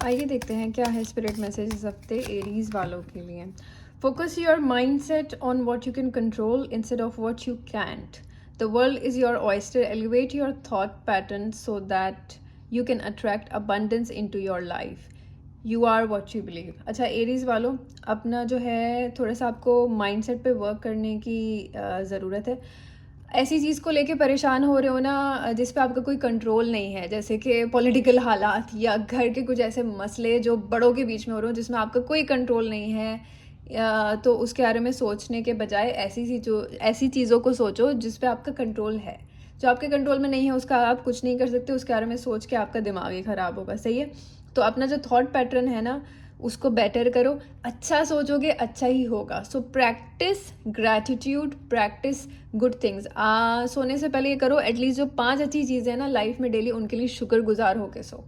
आइए देखते हैं क्या है स्पिरिट मैसेज इस हफ्ते एरीज वालों के लिए। Focus your mindset on what you can control instead of what you can't. The world is your oyster. Elevate your thought pattern so that you can attract abundance into your life. You are what you believe. अच्छा Aries वालों, अपना जो है थोड़ा सा आपको mindset पे work करने की ज़रूरत है। ऐसी चीज़ को लेके परेशान हो रहे हो ना जिस पे आपका कोई कंट्रोल नहीं है, जैसे कि पॉलिटिकल हालात या घर के कुछ ऐसे मसले जो बड़ों के बीच में हो रहे हो जिसमें आपका कोई कंट्रोल नहीं है, तो उसके बारे में सोचने के बजाय ऐसी चीज़ों को सोचो जिस पे आपका कंट्रोल है। जो आपके कंट्रोल में नहीं है उसका आप कुछ नहीं कर सकते, उसके बारे में सोच के आपका दिमाग ही ख़राब होगा। सही है, तो अपना जो थॉट पैटर्न है ना उसको बेटर करो। अच्छा सोचोगे अच्छा ही होगा। So practice gratitude, practice good things. सोने से पहले ये करो, एटलीस्ट जो 5 अच्छी चीज़ें हैं ना लाइफ में डेली, उनके लिए शुक्रगुजार होके सो।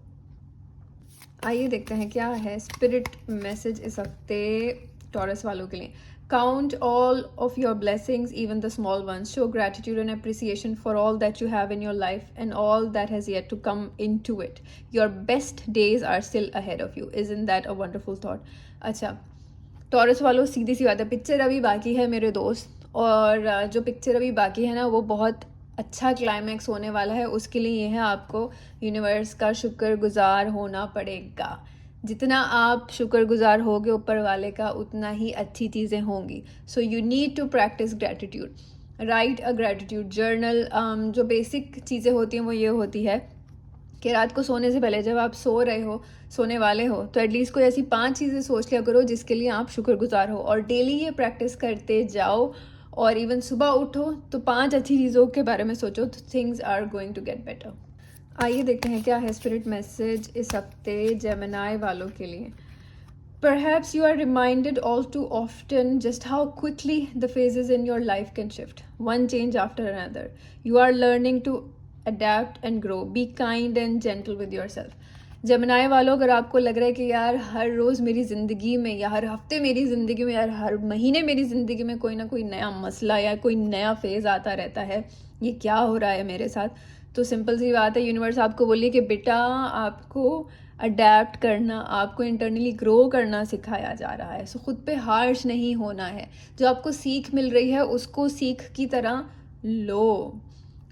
आइए देखते हैं क्या है स्पिरिट मैसेज इस हफ्ते टॉरस वालों के लिए। Count all of your blessings, even the small ones. Show gratitude and appreciation for all that you have in your life and all that has yet to come into it. Your best days are still ahead of you. Isn't that a wonderful thought? अच्छा taurus वालों, सीधी सी बात है, picture अभी बाकी है मेरे दोस्त, और जो पिक्चर अभी बाकी है ना वो बहुत अच्छा क्लाइमैक्स होने वाला है। उसके लिए ये है आपको यूनिवर्स का शुक्रगुजार होना पड़ेगा। जितना आप शुक्रगुजार होगे ऊपर वाले का उतना ही अच्छी चीज़ें होंगी। So you need to practice gratitude. Write a gratitude journal. जो बेसिक चीज़ें होती हैं वो ये होती है कि रात को सोने से पहले जब आप सो रहे हो, सोने वाले हो, तो एटलीस्ट कोई ऐसी 5 चीज़ें सोच लिया करो जिसके लिए आप शुक्रगुजार हो, और डेली ये प्रैक्टिस करते जाओ। और इवन सुबह उठो तो 5 अच्छी चीज़ों के बारे में सोचो, तो things are going to get better. आइए देखते हैं क्या है स्पिरिट मैसेज इस हफ्ते जेमिनी वालों के लिए। Perhaps you are reminded all too often just how quickly the phases in your life can shift, one change after another. You are learning to adapt and grow. Be kind and gentle with yourself. जमनाए वालों, अगर आपको लग रहा है कि यार हर रोज़ मेरी ज़िंदगी में या हर हफ्ते मेरी ज़िंदगी में या हर महीने मेरी ज़िंदगी में कोई ना कोई नया मसला या कोई नया फेज़ आता रहता है, ये क्या हो रहा है मेरे साथ, तो सिंपल सी बात है, यूनिवर्स आपको बोलिए कि बेटा आपको अडेप्ट करना, आपको इंटरनली ग्रो करना सिखाया जा रहा है। सो खुद पे हार्श नहीं होना है। जो आपको सीख मिल रही है उसको सीख की तरह लो।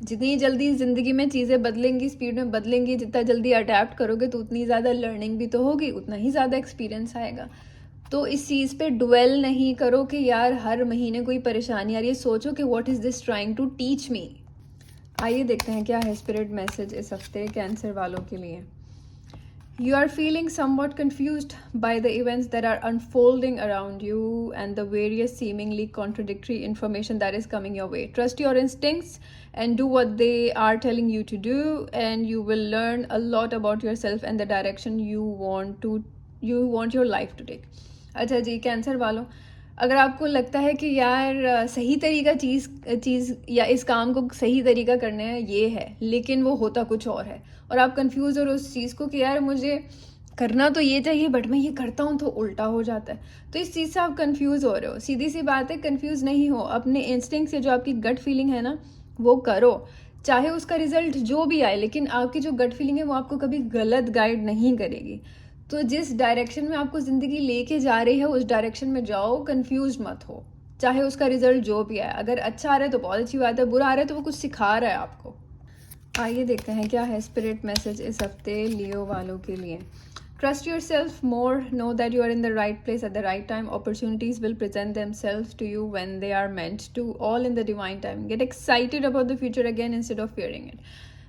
जितनी जल्दी ज़िंदगी में चीज़ें बदलेंगी, स्पीड में बदलेंगी, जितना जल्दी अडेप्ट करोगे तो उतनी ज़्यादा लर्निंग भी तो होगी, उतना ही ज़्यादा एक्सपीरियंस आएगा। तो इस चीज़ पे ड्वेल नहीं करो कि यार हर महीने कोई परेशानी आ रही है। सोचो कि what is this trying to teach me. आइए देखते हैं क्या है स्पिरिट मैसेज इस हफ्ते कैंसर वालों के लिए। You are feeling somewhat confused by the events that are unfolding around you and the various seemingly contradictory information that is coming your way. Trust your instincts and do what they are telling you to do, and you will learn a lot about yourself and the direction you want your life to take. अच्छा जी cancer वालों, अगर आपको लगता है कि यार सही तरीका चीज़ या इस काम को सही तरीका करने है ये है, लेकिन वो होता कुछ और है, और आप कंफ्यूज हो रहे हो उस चीज़ को कि यार मुझे करना तो ये चाहिए बट मैं ये करता हूँ तो उल्टा हो जाता है, तो इस चीज़ से आप कंफ्यूज हो रहे हो। सीधी सी बात है, कंफ्यूज नहीं हो। अपने इंस्टिंक्ट से जो आपकी गट फीलिंग है ना वो करो, चाहे उसका रिजल्ट जो भी आए, लेकिन आपकी जो गट फीलिंग है वो आपको कभी गलत गाइड नहीं करेगी। तो जिस डायरेक्शन में आपको ज़िंदगी लेके जा रही है उस डायरेक्शन में जाओ, कंफ्यूज मत हो, चाहे उसका रिजल्ट जो भी आए। अगर अच्छा आ रहा है तो बहुत अच्छी बात है, बुरा आ रहा है तो वो कुछ सिखा रहा है आपको। आइए देखते हैं क्या है स्पिरिट मैसेज इस हफ्ते लियो वालों के लिए। Trust yourself more. Know that you are in the right place at the right time. Opportunities will present themselves to you when they are meant to, all in the divine time. Get excited about the future again instead of fearing it.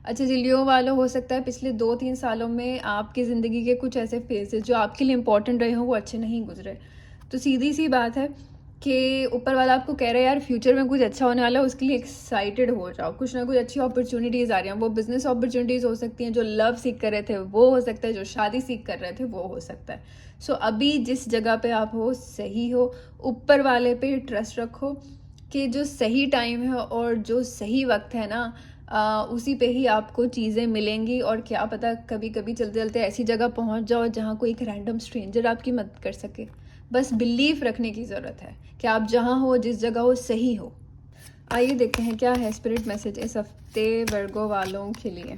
अच्छा जी लियो वालों, हो सकता है पिछले 2-3 सालों में आपकी ज़िंदगी के कुछ ऐसे फेजेस जो आपके लिए इंपॉर्टेंट रहे हों वो अच्छे नहीं गुजरे। तो सीधी सी बात है कि ऊपर वाला आपको कह रहा है यार फ्यूचर में कुछ अच्छा होने वाला है, उसके लिए एक्साइटेड हो जाओ। कुछ ना कुछ अच्छी अपॉर्चुनिटीज़ आ रही हैं, वो बिजनेस अपॉर्चुनिटीज़ हो सकती हैं, जो लव सीख कर रहे थे वो हो सकता है, जो शादी सीख कर रहे थे वो हो सकता है। सो अभी जिस जगह पे आप हो सही हो, ऊपर वाले पे ट्रस्ट रखो कि जो सही टाइम है और जो सही वक्त है ना उसी पे ही आपको चीज़ें मिलेंगी। और क्या पता कभी कभी चलते चलते ऐसी जगह पहुंच जाओ जहां कोई एक रैंडम स्ट्रेंजर आपकी मदद कर सके। बस बिलीव रखने की ज़रूरत है कि आप जहाँ हो, जिस जगह हो, सही हो। आइए देखते हैं क्या है स्पिरिट मैसेज इस हफ्ते वर्गो वालों के लिए।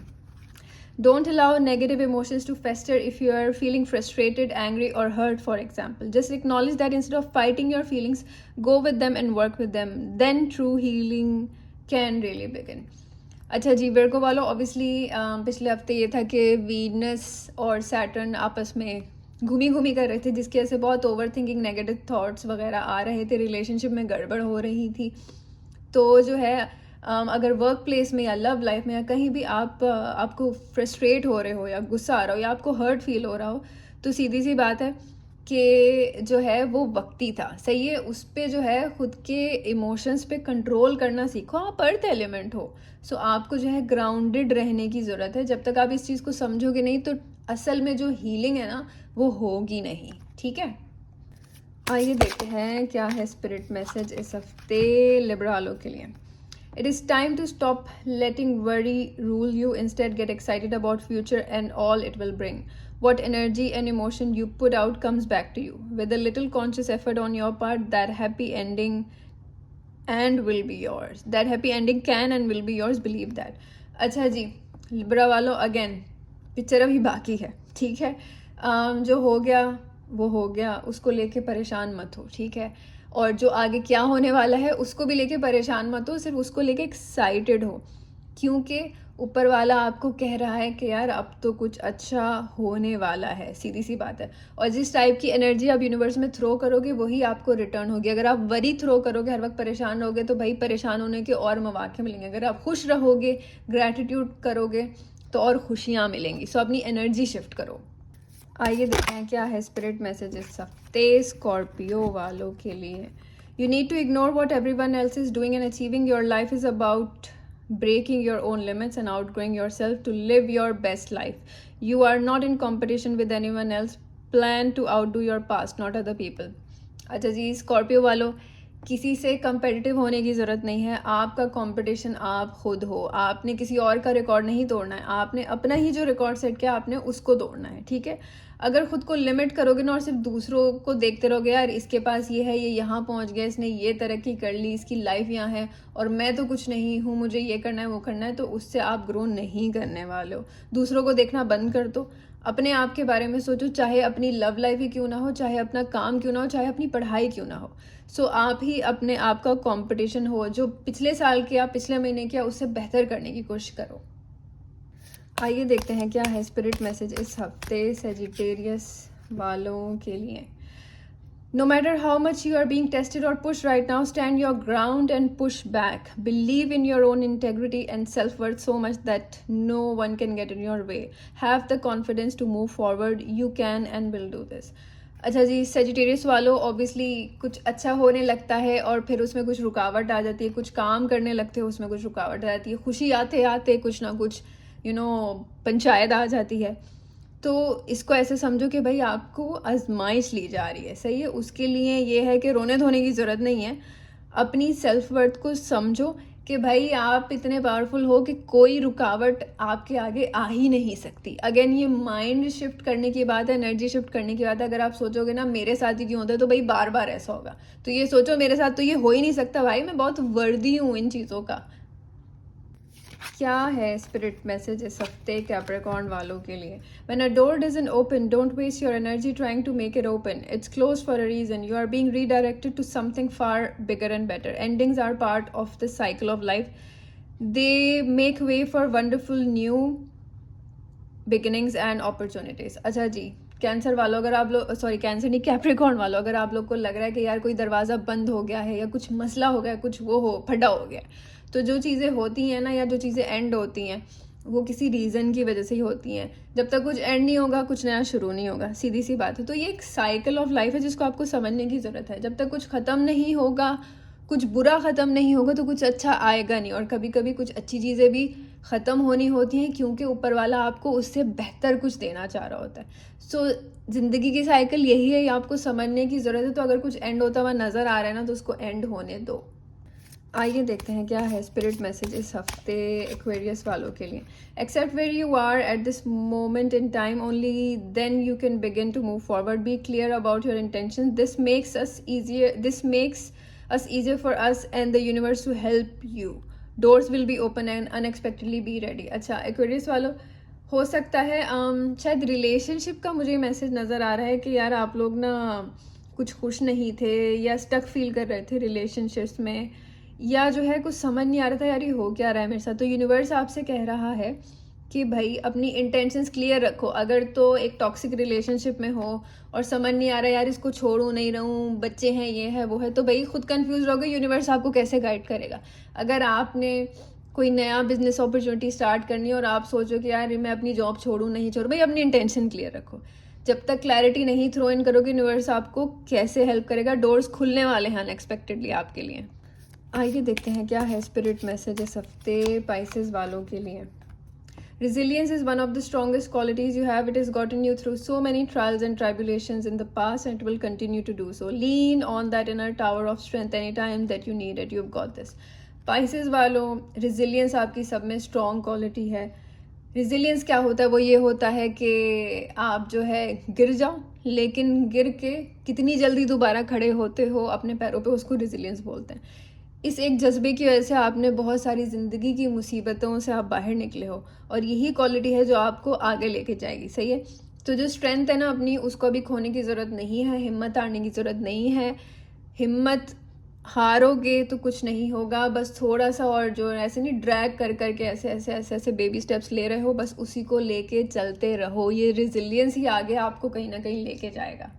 Don't allow negative emotions to fester. If you are feeling frustrated, angry, or hurt, for example, just acknowledge that instead of fighting your feelings, go with them and work with them. Then true healing can really begin. अच्छा जी, वर्गो वालों, obviously पिछले हफ्ते ये था कि Venus और Saturn आपस में घूमी घूमी कर रहे थे, जिसकी वजह से बहुत ओवर थिंकिंग, नेगेटिव थॉट्स वगैरह आ रहे थे, रिलेशनशिप में गड़बड़ हो रही थी. तो जो है अगर वर्क प्लेस में या लव लाइफ में या कहीं भी आपको फ्रस्ट्रेट हो रहे हो या गुस्सा आ रहा हो या आपको हर्ट फील हो रहा हो, तो सीधी सी बात है कि जो है वो वक्ती था, सही है. उस पर जो है खुद के इमोशंस पे कंट्रोल करना सीखो. आप अर्थ एलिमेंट हो, सो आपको जो है ग्राउंडेड रहने की ज़रूरत है. जब तक आप इस चीज़ को समझोगे नहीं तो असल में जो हीलिंग है ना वो होगी नहीं. ठीक है, आइए देखते हैं क्या है स्पिरिट मैसेज इस हफ्ते लिब्रालो के लिए. It is time to stop letting worry rule you. Instead, get excited about future and all it will bring. What energy and emotion you put out comes back to you. With a little conscious effort on your part, that happy ending and will be yours. That happy ending can and will be yours. Believe that. अच्छा जी, Libra वालों, again picture अभी बाकी है. ठीक है, जो हो गया वो हो गया, उसको लेके परेशान मत हो. ठीक है, और जो आगे क्या होने वाला है उसको भी लेके परेशान मत हो, सिर्फ उसको लेके एक्साइटेड हो, क्योंकि ऊपर वाला आपको कह रहा है कि यार अब तो कुछ अच्छा होने वाला है. सीधी सी बात है. और जिस टाइप की एनर्जी आप यूनिवर्स में थ्रो करोगे वही आपको रिटर्न होगी. अगर आप वरी थ्रो करोगे, हर वक्त परेशान रहोगे, तो भाई परेशान होने के और मौके मिलेंगे. अगर आप खुश रहोगे, ग्रैटिट्यूड करोगे, तो और खुशियाँ मिलेंगी. सो अपनी एनर्जी शिफ्ट करो. आइए देखते हैं क्या है स्पिरिट मैसेज इस हफ्ते स्कॉर्पियो वालों के लिए. You need to ignore what everyone else is doing and achieving. Your life is about breaking your own limits and outgrowing yourself to live your best life. You are not in competition with anyone else. Plan to outdo your past, not other people. अच्छा जी, Scorpio वालों, किसी से competitive होने की ज़रूरत नहीं है. आपका कंपटीशन आप खुद हो. आपने किसी और का रिकॉर्ड नहीं तोड़ना है. आपने अपना ही जो रिकॉर्ड सेट किया आपने उसको तोड़ना है. ठीक है, अगर खुद को लिमिट करोगे ना और सिर्फ दूसरों को देखते रहोगे, यार इसके पास ये है, ये यहाँ पहुँच गया, इसने ये तरक्की कर ली, इसकी लाइफ यहाँ है और मैं तो कुछ नहीं हूँ, मुझे ये करना है वो करना है, तो उससे आप ग्रो नहीं करने वाले हो. दूसरों को देखना बंद कर दो. अपने आप के बारे में सोचो, चाहे अपनी लव लाइफ ही क्यों ना हो, चाहे अपना काम क्यों ना हो, चाहे अपनी पढ़ाई क्यों ना हो. सो आप ही अपने आप का कंपटीशन हो. जो पिछले साल किया, पिछले महीने किया, उससे बेहतर करने की कोशिश करो. आइए देखते हैं क्या है स्पिरिट मैसेज इस हफ्ते सेजिटेरियस वालों के लिए. No matter how much you are being tested or pushed right now, stand your ground and push back. Believe in your own integrity and self-worth so much that no one can get in your way. Have the confidence to move forward. You can and will do this. अच्छा जी, Sagittarius वालों, obviously कुछ अच्छा होने लगता है और फिर उसमें कुछ रुकावट आ जाती है. कुछ काम करने लगते हो, उसमें कुछ रुकावट आ जाती है. खुशी आते आते कुछ ना कुछ पंचायत आ जाती है. तो इसको ऐसे समझो कि भाई आपको आजमाइश ली जा रही है. सही है, उसके लिए ये है कि रोने धोने की ज़रूरत नहीं है. अपनी सेल्फ वर्थ को समझो कि भाई आप इतने पावरफुल हो कि कोई रुकावट आपके आगे आ ही नहीं सकती. अगेन ये माइंड शिफ्ट करने की बात है, एनर्जी शिफ्ट करने की बात है. अगर आप सोचोगे ना मेरे साथ ही क्यों होता है, तो भाई बार बार ऐसा होगा, तो ये सोचो मेरे साथ तो ये हो ही नहीं सकता. भाई मैं बहुत वर्दी हूँ इन चीज़ों का. क्या है स्पिरिट मैसेज इस हफ्ते कैप्रिकॉर्न वालों के लिए. When a door doesn't open, don't waste your energy trying to make it open. It's closed for a reason. You are being redirected to something far bigger and better. Endings are part of the cycle of life. They make way for wonderful new beginnings and opportunities. अच्छा जी, cancer वालों, अगर आप लोग, sorry cancer नहीं, Capricorn वालों, अगर आप लोग को लग रहा है कि यार कोई दरवाज़ा बंद हो गया है या कुछ मसला हो गया, कुछ वो हो फटा हो गया, तो जो चीज़ें होती हैं ना या जो चीज़ें एंड होती हैं वो किसी रीज़न की वजह से ही होती हैं. जब तक कुछ एंड नहीं होगा कुछ नया शुरू नहीं होगा. सीधी सी बात है. तो ये एक साइकिल ऑफ लाइफ है जिसको आपको समझने की ज़रूरत है. जब तक कुछ ख़त्म नहीं होगा, कुछ बुरा ख़त्म नहीं होगा, तो कुछ अच्छा आएगा नहीं. और कभी कभी कुछ अच्छी चीज़ें भी ख़त्म होनी होती हैं क्योंकि ऊपर वाला आपको उससे बेहतर कुछ देना चाह रहा होता है. सो ज़िंदगी की साइकिल यही है, ये आपको समझने की ज़रूरत है. तो अगर कुछ एंड होता हुआ नज़र आ रहा है ना, तो उसको एंड होने दो. आइए देखते हैं क्या है स्पिरिट मैसेज इस हफ्ते एक्वेरियस वालों के लिए. Accept where you are at this moment in time, only then you can begin to move forward. Be clear about your intention. This makes us easier for us and the universe to help you. Doors will be open and unexpectedly be ready. अच्छा Aquarius वालों, हो सकता है शायद relationship का मुझे message नज़र आ रहा है कि यार आप लोग ना कुछ खुश नहीं थे या स्टक फील कर रहे थे रिलेशनशिप्स में, या जो है कुछ समझ नहीं आ रहा था यार ये हो क्या रहा है मेरे साथ। तो यूनिवर्स आपसे कह रहा है कि भाई अपनी इंटेंशंस क्लियर रखो। अगर तो एक टॉक्सिक रिलेशनशिप में हो और समझ नहीं आ रहा यार इसको छोड़ूं नहीं रहूं, बच्चे हैं, ये है वो है, तो भाई खुद कंफ्यूज रहोगे, यूनिवर्स आपको कैसे गाइड करेगा। अगर आपने कोई नया बिजनेस अपॉर्चुनिटी स्टार्ट करनी है और आप सोचो कि यार मैं अपनी जॉब छोड़ूं नहीं छोड़ूं, भाई अपनी इंटेंशन क्लियर रखो। जब तक क्लैरिटी नहीं थ्रो इन करोगे, यूनिवर्स आपको कैसे हेल्प करेगा। डोर्स खुलने वाले हैं अनएक्सपेक्टेडली आपके लिए। आइए देखते हैं क्या है स्पिरिट मैसेज इस हफ्ते पाइसेस वालों के लिए। Resilience is one of the strongest qualities you have. It has gotten you through so many trials and tribulations in the past and it will continue to do so. Lean on that inner tower of strength anytime that you need it. You've got this. Pisces वालों, resilience आपकी सब में strong quality है। resilience क्या होता है? वो ये होता है कि आप जो है गिर जाओ, लेकिन गिर के कितनी जल्दी दोबारा खड़े होते हो अपने पैरों पे, उसको resilience बोलते हैं। इस एक जज्बे की वजह से आपने बहुत सारी ज़िंदगी की मुसीबतों से आप बाहर निकले हो और यही क्वालिटी है जो आपको आगे लेके जाएगी। सही है। तो जो स्ट्रेंथ है ना अपनी, उसको अभी खोने की ज़रूरत नहीं है, हिम्मत हारने की ज़रूरत नहीं है। हिम्मत हारोगे तो कुछ नहीं होगा, बस थोड़ा सा और जो ऐसे नहीं ड्रैग कर करके ऐसे ऐसे ऐसे ऐसे बेबी स्टेप्स ले रहे हो, बस उसी को लेके चलते रहो। ये रिजिलियंस ही आगे आपको कहीं ना कहीं लेके जाएगा।